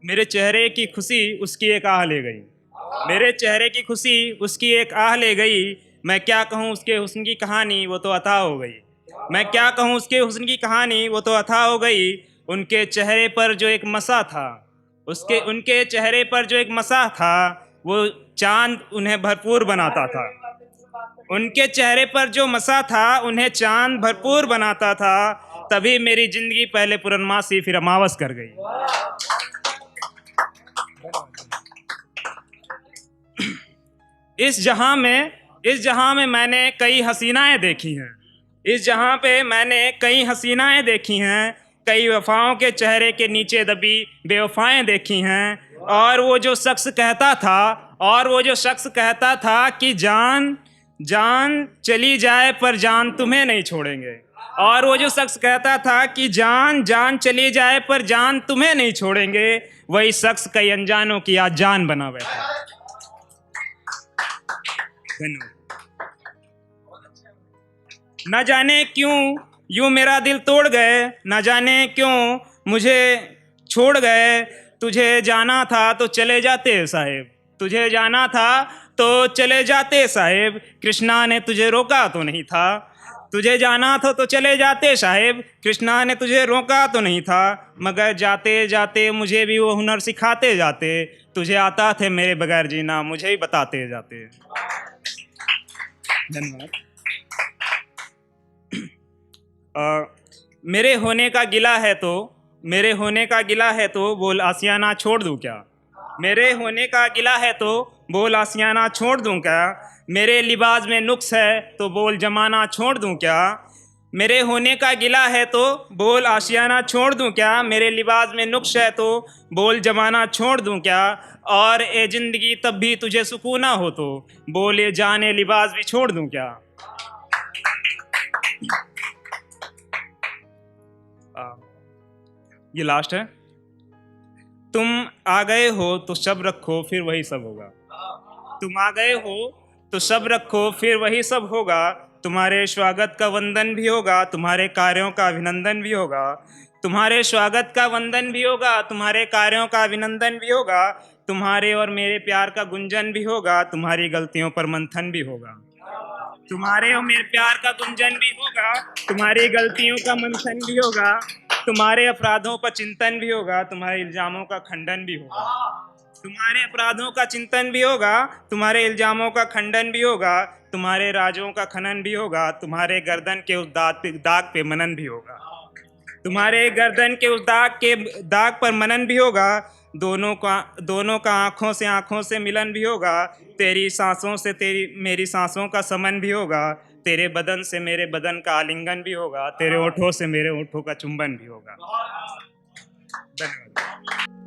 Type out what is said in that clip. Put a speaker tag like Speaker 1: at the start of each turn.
Speaker 1: मेरे चेहरे की खुशी उसकी एक आह ले गई। मेरे चेहरे की खुशी उसकी एक आह ले गई। मैं क्या कहूँ उसके हुस्न की कहानी, वो तो अता हो गई। मैं क्या कहूँ उसके हुस्न की कहानी, वो तो अता हो गई। उनके चेहरे पर जो एक मसा था, उसके उनके चेहरे पर जो एक मसा था, वो चांद उन्हें भरपूर बनाता था। उनके चेहरे पर जो मसा था उन्हें चांद भरपूर बनाता था। तभी मेरी जिंदगी पहले पूर्णमासी फिर अमावस कर गई। इस जहां में इस जहां में मैंने कई हसीनाएं देखी हैं। इस जहां पे मैंने कई हसीनाएं देखी हैं। कई वफाओं के चेहरे के नीचे दबी बेवफाएं देखी हैं। और वो जो शख्स कहता था कि जान जान चली जाए पर जान तुम्हें नहीं छोड़ेंगे। और वो जो शख्स कहता था कि जान जान चली जाए पर जान तुम्हें नहीं छोड़ेंगे, वही शख्स कई अनजानों की आज जान बना बैठा। धन्यवाद। न जाने क्यों यूं मेरा दिल तोड़ गए, न जाने क्यों मुझे छोड़ गए। तुझे जाना था तो चले जाते साहेब, तुझे जाना था तो चले जाते साहेब। कृष्णा ने तुझे रोका तो नहीं था। तुझे जाना था तो चले जाते साहेब, कृष्णा ने तुझे रोका तो नहीं था। मगर जाते जाते मुझे भी वो हुनर सिखाते जाते। तुझे आता थे मेरे बगैर जीना, मुझे ही बताते जाते। धन्यवाद। मेरे होने का गिला है तो मेरे होने का गिला है तो बोल आसियाना छोड़ दूं क्या। मेरे होने का गिला है तो बोल आसियाना छोड़ दूं क्या। मेरे लिबास में नुक्स है तो बोल जमाना छोड़ दूं क्या। मेरे होने का गिला है तो बोल आशियाना छोड़ दूं क्या। मेरे लिबास में नुक्स है तो बोल जमाना छोड़ दूं क्या। और ए जिंदगी तब भी तुझे सुकून ना हो तो बोल ये जाने लिबास भी छोड़ दूं क्या। ये लास्ट है। तुम आ गए हो तो सब रखो फिर वही सब होगा। तुम आ गए हो तो सब रखो फिर वही सब होगा। तुम्हारे स्वागत का वंदन भी होगा, तुम्हारे कार्यों का अभिनंदन भी होगा। तुम्हारे स्वागत का वंदन भी होगा, तुम्हारे कार्यों का अभिनंदन भी होगा। तुम्हारे और मेरे प्यार का गुंजन भी होगा, तुम्हारी गलतियों पर मंथन भी होगा। तुम्हारे और मेरे प्यार का गुंजन भी होगा, तुम्हारी गलतियों का मंथन भी होगा। तुम्हारे अपराधों पर चिंतन भी होगा, तुम्हारे इल्जामों का खंडन भी होगा। तुम्हारे अपराधों का चिंतन भी होगा, तुम्हारे इल्जामों का खंडन भी होगा। तुम्हारे राजों का खनन भी होगा, तुम्हारे गर्दन के उस दाग पे मनन भी होगा। तुम्हारे गर्दन के उस दाग पर मनन भी होगा। दोनों का आंखों से मिलन भी होगा। तेरी सांसों से तेरी मेरी सांसों का समन भी होगा। तेरे बदन से मेरे बदन का आलिंगन भी होगा, तेरे होठों से मेरे होठों का चुंबन भी होगा। धन्यवाद।